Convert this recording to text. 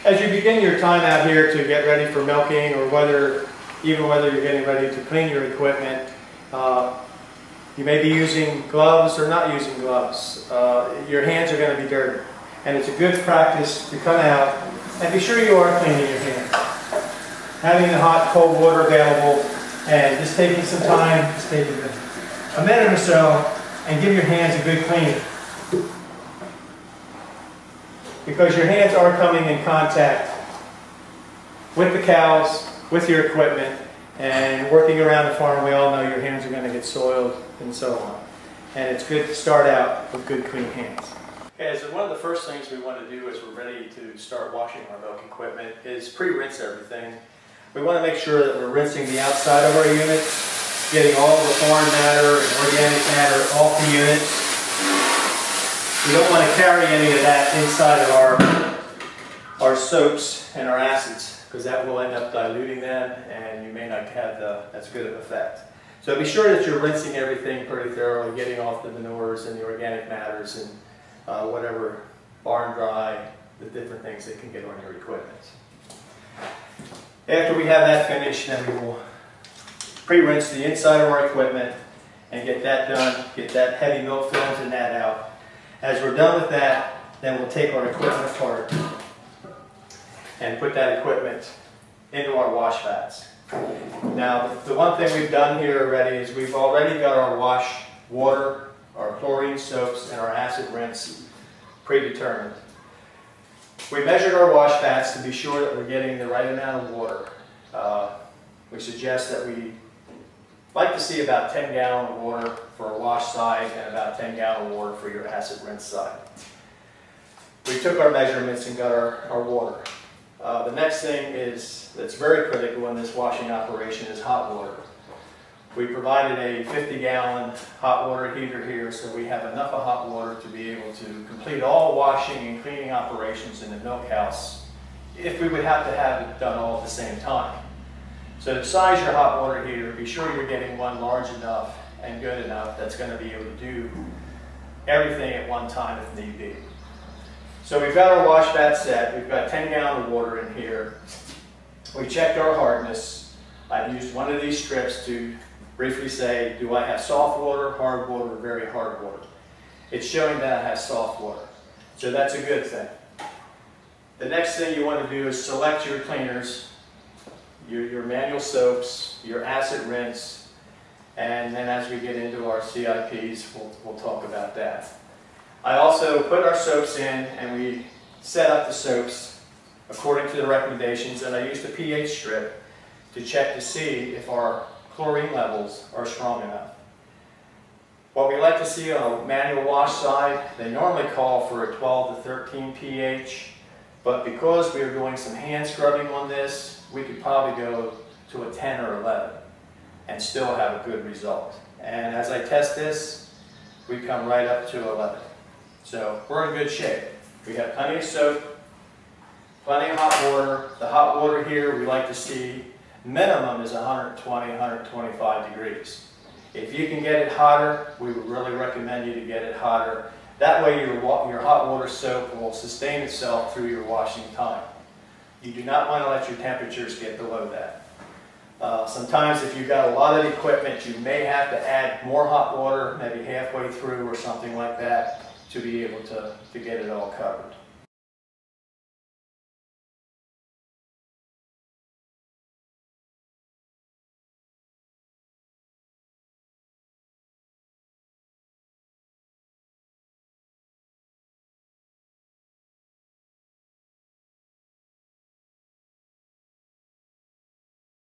As you begin your time out here to get ready for milking, or even whether you're getting ready to clean your equipment, you may be using gloves or not using gloves. Your hands are going to be dirty. And it's a good practice to come out and be sure you are cleaning your hands. Having the hot, cold water available and just taking some time, just taking a minute or so, and give your hands a good cleaning. Because your hands are coming in contact with the cows, with your equipment, and working around the farm, we all know your hands are going to get soiled and so on. And it's good to start out with good, clean hands. Okay, so one of the first things we want to do as we're ready to start washing our milk equipment is pre-rinse everything. We want to make sure that we're rinsing the outside of our units, getting all the foreign matter and organic matter off the units. We don't want to carry any of that inside of our soaps and our acids, because that will end up diluting them and you may not have as good of an effect. So be sure that you're rinsing everything pretty thoroughly, getting off the manures and the organic matters and whatever barn dry, the different things that can get on your equipment. After we have that finished, then we will pre-rinse the inside of our equipment and get that done, get that heavy milk films and that out. As we're done with that, then we'll take our equipment apart and put that equipment into our wash vats. Now, the one thing we've done here already is we've already got our wash water, our chlorine soaps, and our acid rinse predetermined. We measured our wash vats to be sure that we're getting the right amount of water. We suggest that we like to see about 10 gallons of water for a wash side and about 10 gallons of water for your acid rinse side. We took our measurements and got our water. The next thing that's very critical in this washing operation is hot water. We provided a 50-gallon hot water heater here, so we have enough of hot water to be able to complete all washing and cleaning operations in the milk house if we would have to have it done all at the same time. So to size your hot water heater, be sure you're getting one large enough and good enough that's going to be able to do everything at one time if need be. So we've got our wash vat set. We've got 10 gallons of water in here. We checked our hardness. I've used one of these strips to briefly say, do I have soft water, hard water, or very hard water? It's showing that I have soft water. So that's a good thing. The next thing you want to do is select your cleaners, your manual soaps, your acid rinse, and then as we get into our CIPs, we'll talk about that. I also put our soaps in and we set up the soaps according to the recommendations, and I used a pH strip to check to see if our chlorine levels are strong enough. What we like to see on a manual wash side, they normally call for a 12 to 13 pH, but because we are doing some hand scrubbing on this, we could probably go to a 10 or 11 and still have a good result. And as I test this, we come right up to 11. So we're in good shape. We have plenty of soap, plenty of hot water. The hot water here we like to see minimum is 120, 125 degrees. If you can get it hotter, we would really recommend you to get it hotter. That way your hot water soap will sustain itself through your washing time. You do not want to let your temperatures get below that. Sometimes if you've got a lot of equipment, you may have to add more hot water, maybe halfway through or something like that, to be able to get it all covered.